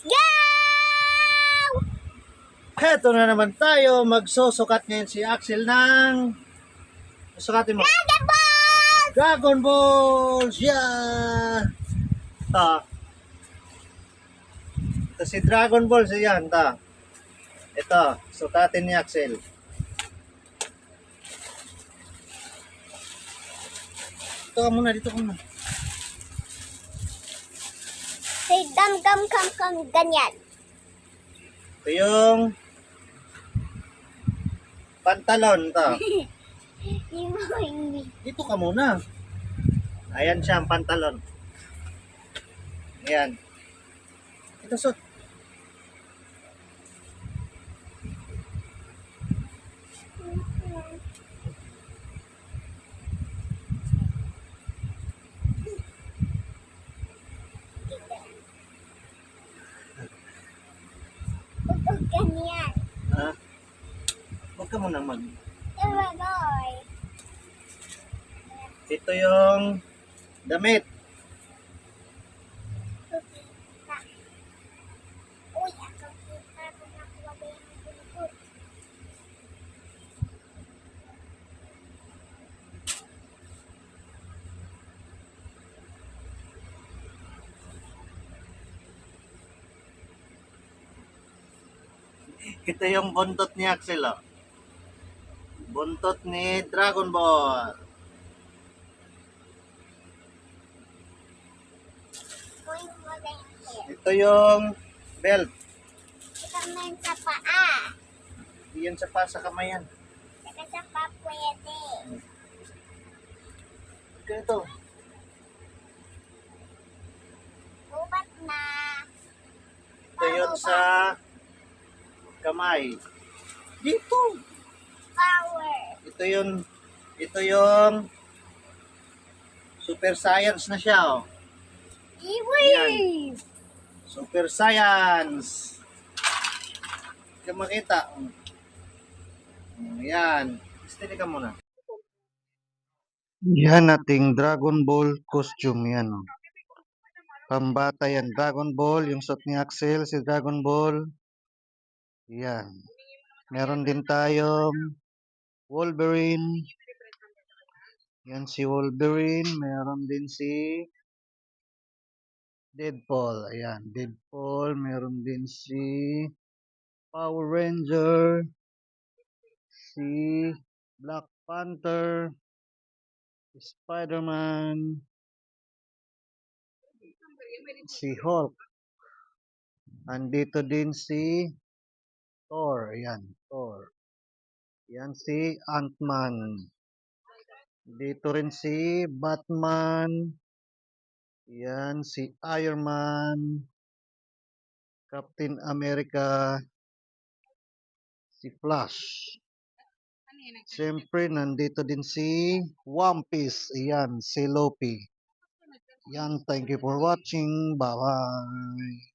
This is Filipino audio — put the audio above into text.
Go! Heto na naman tayo. Magsusukat ngayon si Axel ng... Sukatin mo. Dragon Ball! Dragon Balls! Yeah! Ta. Ito si Dragon Balls. Yan, ta. Ito. Sukatin ni Axel. Dito ka muna. Dito ka muna. Say gam, ganyan. Ito yung... pantalon, ta. Dito ka muna. Ayan siya ang pantalon. Ayan. Ito suot. Ganyan. Ha? Huwag ka muna mag... Boy. Ito yung damit. Uy, ako kita kung nakuha ba yung bulbul. Ito yung buntot ni Axel, oh. Buntot ni Dragon Ball. Uy, wala yung hair. Ito yung belt. Ito man sa paa. Iyan sa pa sa kamay yan. Saka sa paa pwede. Ito. Ubat na. Ito yun sa kamay. Dito. Power. Ito yung super science na siya, oh. Iwi! Super science. Hindi ka makita. Ayan. Steady ka muna. Yan ating Dragon Ball costume yan, oh. Pambata yan. Dragon Ball, yung suot ni Axel, si Dragon Ball. Yan. Meron din tayong Wolverine. Yan si Wolverine. Meron din si Deadpool. Ayan, Deadpool. Meron din si Power Ranger. Si Black Panther. Spider-Man. Si Hulk. Andito din si Thor. Ayan, Thor. Yan si Ant-Man. Dito rin si Batman. Yan si Iron Man. Captain America. Si Flash. Siyempre, nandito din si One Piece. Ayan, si Luffy. Yan, thank you for watching. Bye-bye.